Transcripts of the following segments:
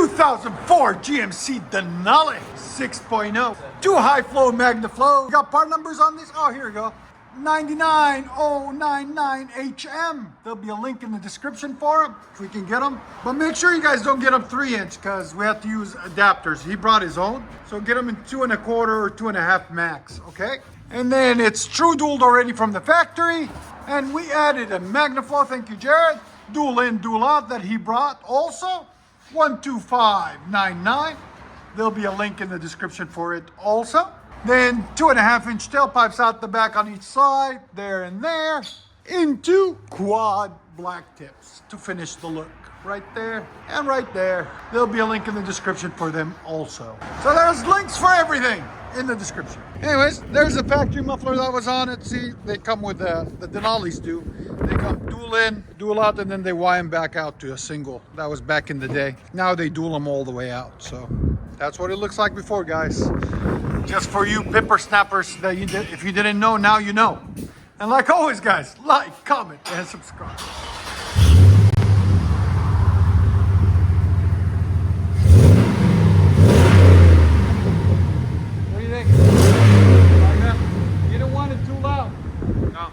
2004 GMC Denali 6.0. 2 high flow MAGNAFLOW. Got part numbers on this? Oh, here we go. 99099HM. There'll be a link in the description for them if we can get them. But make sure you guys don't get them 3-inch because we have to use adapters. He brought his own. So get them in 2 1/4 or 2 1/2 max, okay? And then it's true dualed already from the factory. And we added a MAGNAFLOW, thank you, Jared. Dual in, dual out that he brought also. 12599. There'll be a link in the description for it also. Then 2 1/2-inch tailpipes out the back on each side, there and there, into quad black tips to finish the look. Right there and right there. There'll be a link in the description for them also. So there's links for everything in the description. Anyways, there's the factory muffler that was on it. See, they come with the Denalis do. They come dual in, dual out, and then they wire them back out to a single. That was back in the day. Now they dual them all the way out. So that's what it looks like before, guys. Just for you pipper snappers that you did, if you didn't know, now you know. And like always, guys, like, comment, and subscribe. What do you think? Like that? You don't want it too loud. No.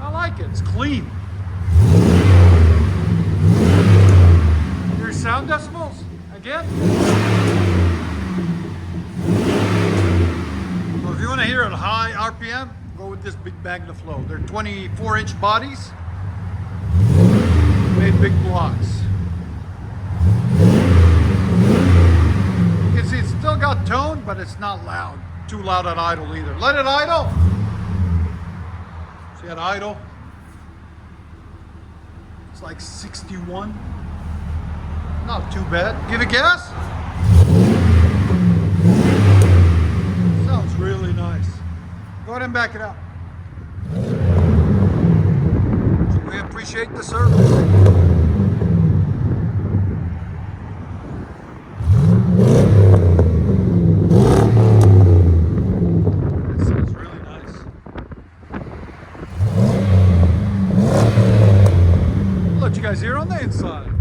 I like it. It's clean. Sound decibels again. So if you want to hear it high RPM, go with this big MAGNAFLOW. They're 24-inch bodies, made big blocks. You can see it's still got tone, but it's not loud. Too loud at idle either. Let it idle. See at idle? It's like 61. Not too bad. Give it gas. Sounds really nice. Go ahead and back it up. We appreciate the service. That sounds really nice. I'll let you guys hear on the inside.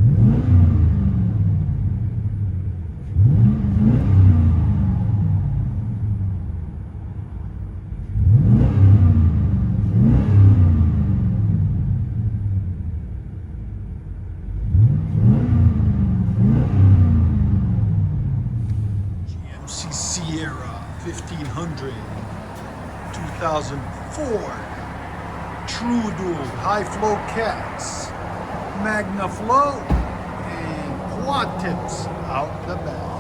Sierra 1500 2004 true dual high flow cats, MAGNAFLOW, and quad tips out the back.